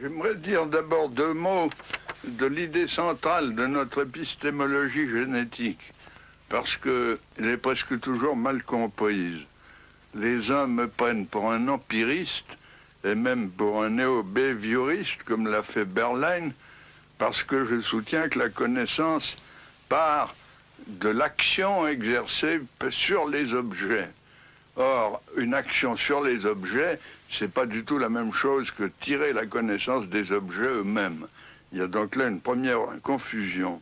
J'aimerais dire d'abord deux mots de l'idée centrale de notre épistémologie génétique, parce qu'elle est presque toujours mal comprise. Les uns me prennent pour un empiriste, et même pour un néo-behavioriste, comme l'a fait Berlin, parce que je soutiens que la connaissance part de l'action exercée sur les objets. Or, une action sur les objets, c'est pas du tout la même chose que tirer la connaissance des objets eux-mêmes. Il y a donc là une première confusion.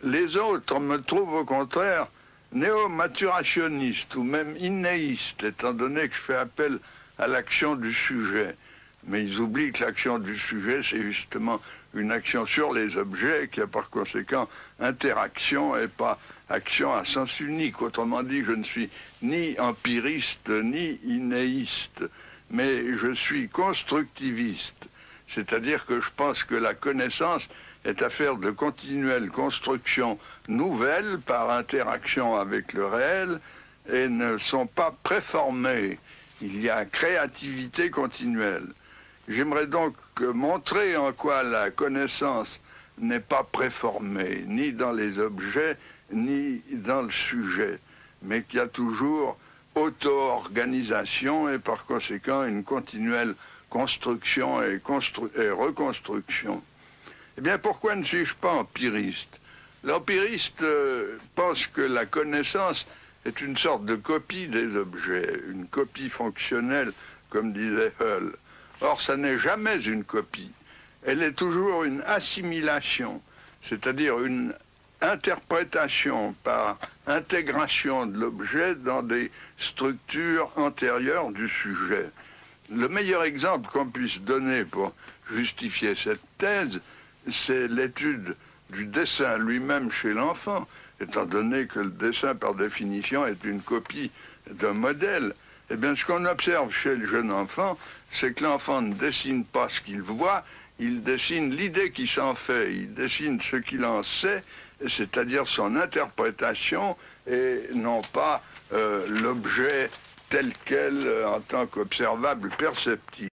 Les autres me trouvent au contraire néo-maturationnistes ou même innéistes, étant donné que je fais appel à l'action du sujet. Mais ils oublient que l'action du sujet, c'est justement une action sur les objets qui a par conséquent interaction et pas action à sens unique. Autrement dit, je ne suis ni empiriste ni innéiste, mais je suis constructiviste. C'est-à-dire que je pense que la connaissance est affaire de continuelle construction nouvelle par interaction avec le réel et ne sont pas préformées. Il y a créativité continuelle. J'aimerais donc montrer en quoi la connaissance n'est pas préformée, ni dans les objets, ni dans le sujet, mais qu'il y a toujours auto-organisation et par conséquent une continuelle construction et reconstruction. Eh bien, pourquoi ne suis-je pas empiriste? L'empiriste pense que la connaissance est une sorte de copie des objets, une copie fonctionnelle, comme disait Hull. Or, ça n'est jamais une copie. Elle est toujours une assimilation, c'est-à-dire une interprétation par intégration de l'objet dans des structures antérieures du sujet. Le meilleur exemple qu'on puisse donner pour justifier cette thèse, c'est l'étude du dessin lui-même chez l'enfant, étant donné que le dessin, par définition, est une copie d'un modèle. Eh bien, ce qu'on observe chez le jeune enfant, c'est que l'enfant ne dessine pas ce qu'il voit, il dessine l'idée qu'il s'en fait, il dessine ce qu'il en sait, c'est-à-dire son interprétation, et non pas l'objet tel quel en tant qu'observable perceptible.